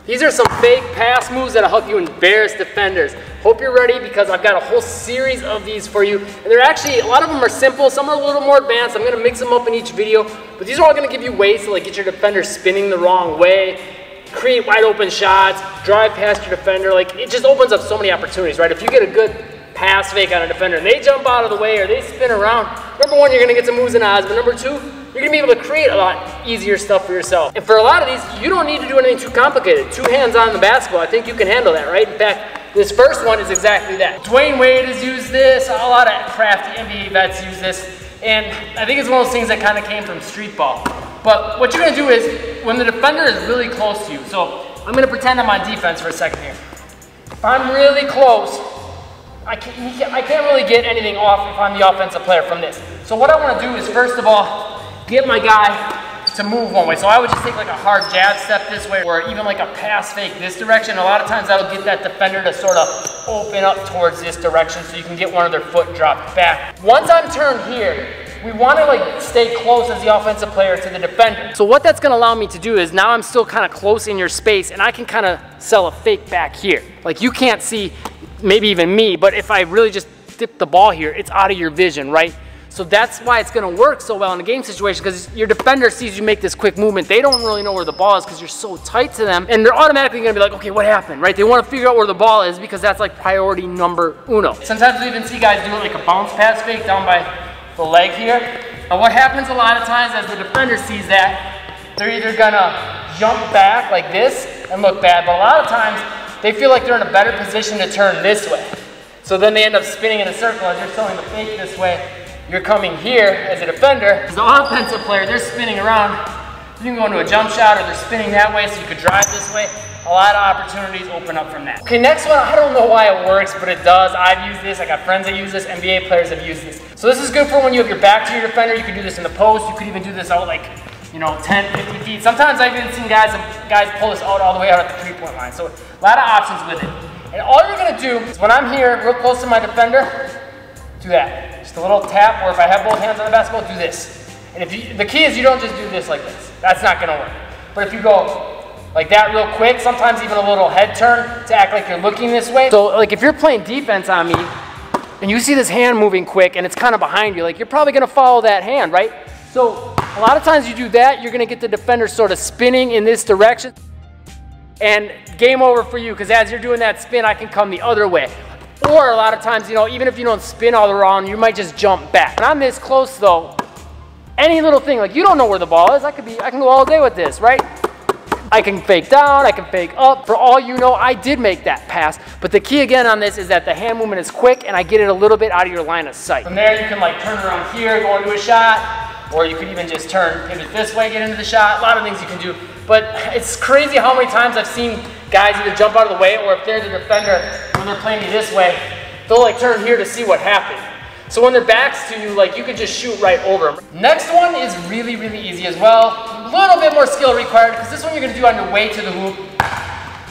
These are some fake pass moves that'll help you embarrass defenders. Hope you're ready because I've got a whole series of these for you. And they're actually, a lot of them are simple, some are a little more advanced. I'm gonna mix them up in each video, but these are all gonna give you ways to like get your defender spinning the wrong way, create wide open shots, drive past your defender. Like it just opens up so many opportunities, right? If you get a good pass fake on a defender and they jump out of the way or they spin around, number one, you're gonna get some moves and odds, but number two, you're gonna be able to create a lot easier stuff for yourself. And for a lot of these, you don't need to do anything too complicated. 2 hands on the basketball, I think you can handle that, right? In fact, this first one is exactly that. Dwyane Wade has used this, a lot of crafty NBA vets use this, and I think it's one of those things that kind of came from street ball. But what you're gonna do is, when the defender is really close to you, so I'm gonna pretend I'm on defense for a second here. If I'm really close, I can't really get anything off if I'm the offensive player from this. So what I wanna do is, first of all, get my guy to move one way. So I would just take like a hard jab step this way, or even like a pass fake this direction. A lot of times that'll get that defender to sort of open up towards this direction so you can get one of their foot dropped back. Once I'm turned here, we want to like stay close as the offensive player to the defender. So what that's going to allow me to do is now I'm still kind of close in your space and I can kind of sell a fake back here. Like you can't see maybe even me, but if I really just dip the ball here, it's out of your vision, right? So that's why it's gonna work so well in a game situation, because your defender sees you make this quick movement. They don't really know where the ball is because you're so tight to them, and they're automatically gonna be like, okay, what happened, right? They wanna figure out where the ball is because that's like priority number uno. Sometimes we even see guys do it like a bounce pass fake down by the leg here. And what happens a lot of times as the defender sees that, they're either gonna jump back like this and look bad, but a lot of times they feel like they're in a better position to turn this way. So then they end up spinning in a circle as you're throwing the fake this way. You're coming here as a defender. As the offensive player, they're spinning around. You can go into a jump shot or they're spinning that way so you could drive this way. A lot of opportunities open up from that. Okay, next one, I don't know why it works, but it does. I've used this, I got friends that use this, NBA players have used this. So this is good for when you have your back to your defender. You can do this in the post. You could even do this out like, 10, 50 feet. Sometimes I've even seen guys pull this out all the way out at the 3-point line. So a lot of options with it. And all you're gonna do is when I'm here real close to my defender, do that. Just a little tap, or if I have both hands on the basketball, do this. And the key is you don't just do this like this. That's not gonna work. But if you go like that real quick, sometimes even a little head turn to act like you're looking this way. So like if you're playing defense on me and you see this hand moving quick and it's kind of behind you, like you're probably gonna follow that hand, right? So a lot of times you do that, you're gonna get the defender sort of spinning in this direction, and game over for you, because as you're doing that spin, I can come the other way. Or a lot of times, even if you don't spin all around, you might just jump back. When I'm this close though, any little thing, like you don't know where the ball is, I can go all day with this, right? I can fake down, I can fake up. For all you know, I did make that pass. But the key again on this is that the hand movement is quick and I get it a little bit out of your line of sight. From there, you can like turn around here, go into a shot, or you can even just turn, pivot this way, get into the shot. A lot of things you can do. But it's crazy how many times I've seen guys either jump out of the way, or if they're the defender, when they're playing me this way, they'll like turn here to see what happened. So when their back's to you, like you could just shoot right over them. Next one is really, really easy as well. A little bit more skill required, because this one you're gonna do on your way to the hoop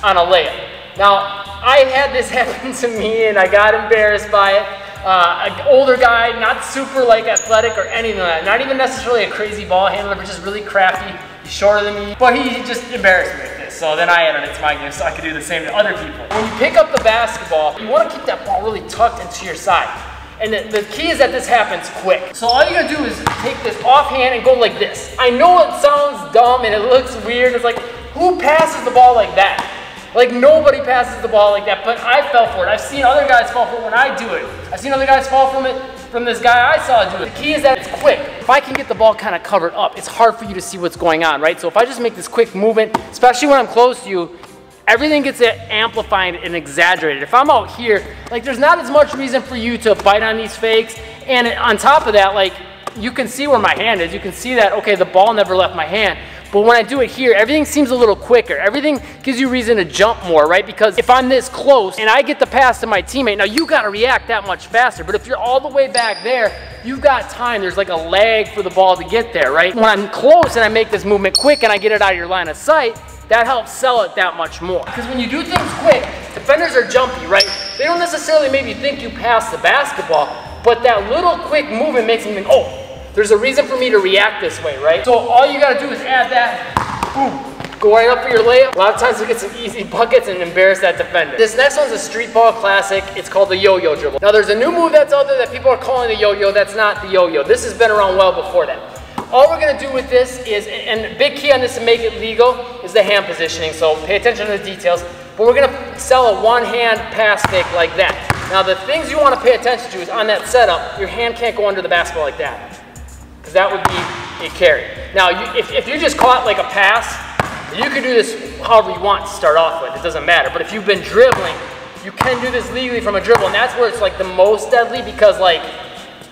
on a layup. Now, I had this happen to me and I got embarrassed by it. An older guy, not super like athletic or anything like that, not even necessarily a crazy ball handler, but just really crafty. He's shorter than me, but he just embarrassed me with this. So then I added it to my game so I could do the same to other people. When you pick up the basketball, you want to keep that ball really tucked into your side. And the key is that this happens quick. So all you gotta do is take this offhand and go like this. I know it sounds dumb and it looks weird. It's like, who passes the ball like that? Like nobody passes the ball like that, but I fell for it. I've seen other guys fall for it when I do it. I've seen other guys fall from this guy I saw do it. The key is that it's quick. If I can get the ball kind of covered up, it's hard for you to see what's going on, right? So if I just make this quick movement, especially when I'm close to you, everything gets amplified and exaggerated. If I'm out here, like there's not as much reason for you to bite on these fakes. And on top of that, like you can see where my hand is. You can see that, okay, the ball never left my hand. But when I do it here, everything seems a little quicker. Everything gives you reason to jump more, right? Because if I'm this close and I get the pass to my teammate, now you gotta react that much faster. But if you're all the way back there, you've got time. There's like a lag for the ball to get there, right? When I'm close and I make this movement quick and I get it out of your line of sight, that helps sell it that much more. Because when you do things quick, defenders are jumpy, right? They don't necessarily maybe think you passed the basketball, but that little quick movement makes them think, oh, there's a reason for me to react this way, right? So all you gotta do is add that, boom, go right up for your layup. A lot of times you'll get some easy buckets and embarrass that defender. This next one's a street ball classic. It's called the yo-yo dribble. Now there's a new move that's out there that people are calling the yo-yo. That's not the yo-yo. This has been around well before that. All we're gonna do with this is, and big key on this to make it legal, is the hand positioning. So pay attention to the details. But we're gonna sell a one-hand pass fake like that. Now the things you wanna pay attention to is on that setup, your hand can't go under the basketball like that, because that would be a carry. Now if you just caught like a pass, you can do this however you want to start off with, it doesn't matter. But if you've been dribbling, you can do this legally from a dribble, and that's where it's like the most deadly, because like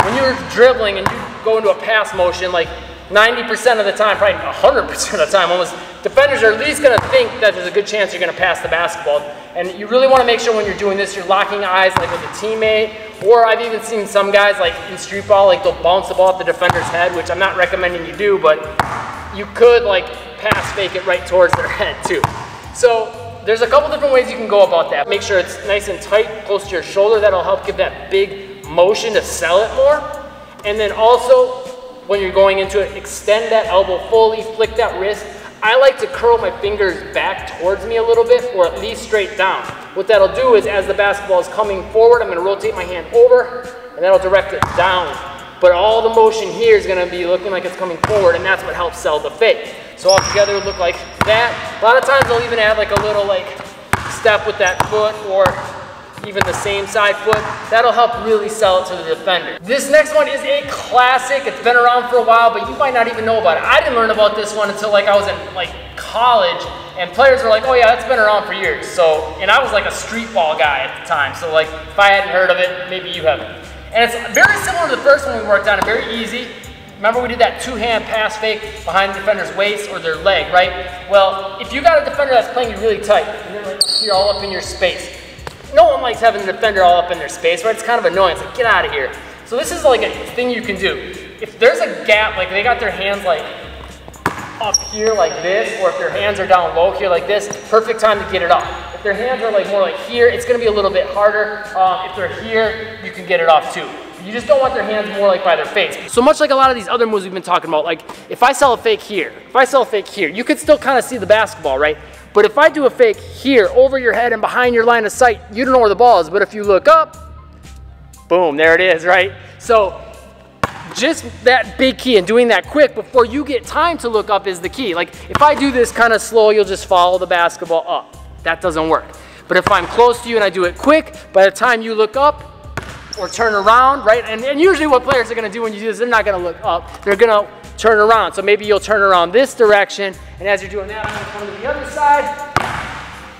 when you're dribbling and you go into a pass motion, like 90% of the time, probably 100% of the time almost, defenders are at least gonna think that there's a good chance you're gonna pass the basketball. And you really wanna make sure when you're doing this, you're locking eyes like with a teammate, or I've even seen some guys like in street ball, like they'll bounce the ball off the defender's head, which I'm not recommending you do, but you could like pass fake it right towards their head too. So there's a couple different ways you can go about that. Make sure it's nice and tight, close to your shoulder. That'll help give that big motion to sell it more. And then also, when you're going into it, extend that elbow fully, flick that wrist. I like to curl my fingers back towards me a little bit, or at least straight down. What that'll do is, as the basketball is coming forward, I'm gonna rotate my hand over, and that'll direct it down. But all the motion here is gonna be looking like it's coming forward, and that's what helps sell the fake. So all together it would look like that. A lot of times they'll even add like a little like step with that foot, or even the same side foot. That'll help really sell it to the defender. This next one is a classic. It's been around for a while, but you might not even know about it. I didn't learn about this one until like I was in like college, and players were like, oh yeah, that's been around for years. So, and I was like a street ball guy at the time. So like, if I hadn't heard of it, maybe you haven't. And it's very similar to the first one we worked on, very easy. Remember we did that two-hand pass fake behind the defender's waist or their leg, right? Well, if you got a defender that's playing you really tight, and they're like here all up in your space, no one likes having the defender all up in their space, right? It's kind of annoying. It's like, get out of here. So this is like a thing you can do. If there's a gap, like they got their hands like up here like this, or if their hands are down low here like this, perfect time to get it off. If their hands are like more like here, it's gonna be a little bit harder. If they're here, you can get it off too. You just don't want their hands more like by their face. So much like a lot of these other moves we've been talking about, like if I sell a fake here, you could still kind of see the basketball, right? But if I do a fake here, over your head and behind your line of sight, you don't know where the ball is. But if you look up, boom, there it is, right? So just that big key and doing that quick before you get time to look up is the key. Like if I do this kind of slow, you'll just follow the basketball up. That doesn't work. But if I'm close to you and I do it quick, by the time you look up or turn around, right? And usually what players are gonna do when you do this, they're not gonna look up, they're gonna turn around. So maybe you'll turn around this direction, and as you're doing that, I'm gonna come to the other side.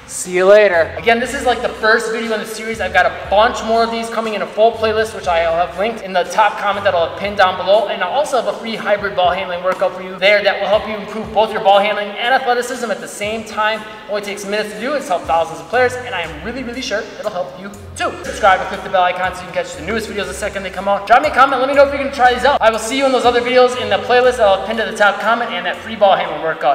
See you later. Again, this is like the first video in the series. I've got a bunch more of these coming in a full playlist, which I'll have linked in the top comment that I'll have pinned down below. And I'll also have a free hybrid ball handling workout for you there that will help you improve both your ball handling and athleticism at the same time. It only takes minutes to do. It's helped thousands of players, and I am really, really sure it'll help you too. Subscribe and click the bell icon so you can catch the newest videos the second they come out. Drop me a comment. Let me know if you're gonna try these out. I will see you in those other videos in the playlist that I'll pin to the top comment and that free ball handling workout.